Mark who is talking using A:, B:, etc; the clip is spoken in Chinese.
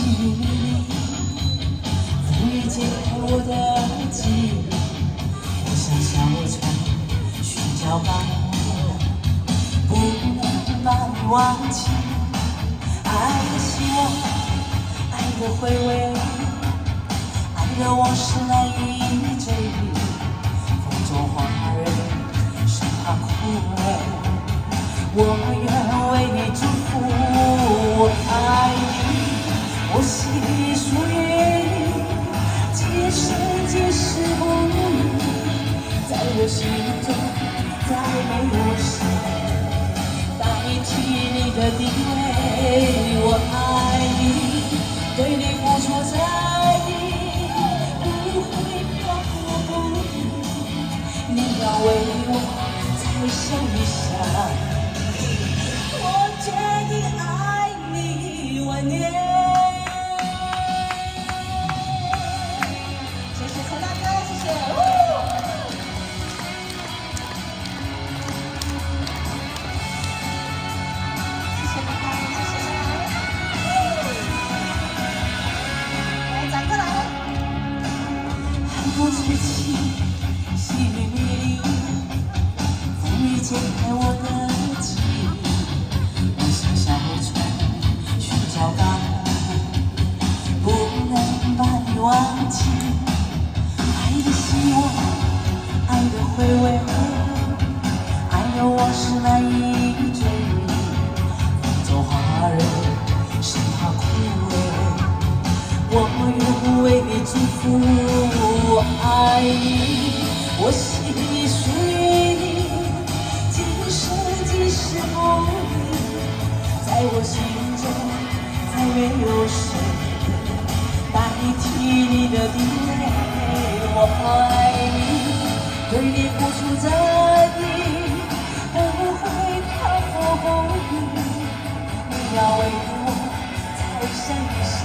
A: 里，风雨解开我的记忆。我像小船寻找港湾，不能把你忘记。爱的希望，爱的回味，爱的往事难以追忆。风中花蕊，生怕枯萎。我愿为你祝福，我爱你，我心里属于你，今生今世不渝，在我心中再没有谁代替你的地位。我爱你，对你付出在地，不会漂泊不已，你要为我再想一想。我决定爱你10000年。谢谢陈大哥，谢谢。谢谢大家，谢谢。来，转过来。海风吹起，细雨迷离，风雨解开我的记忆。小船寻找港湾，不能把你忘记。爱的希望，爱的回味，爱的往事难以追忆。风中花蕊，生怕枯萎。我愿为你祝福，我爱你，我心里属于你，今生今世不渝。在我心中，再没有谁代替你的地位。我爱你，对你付出在地，不会漂泊不渝。你要为我再想一想。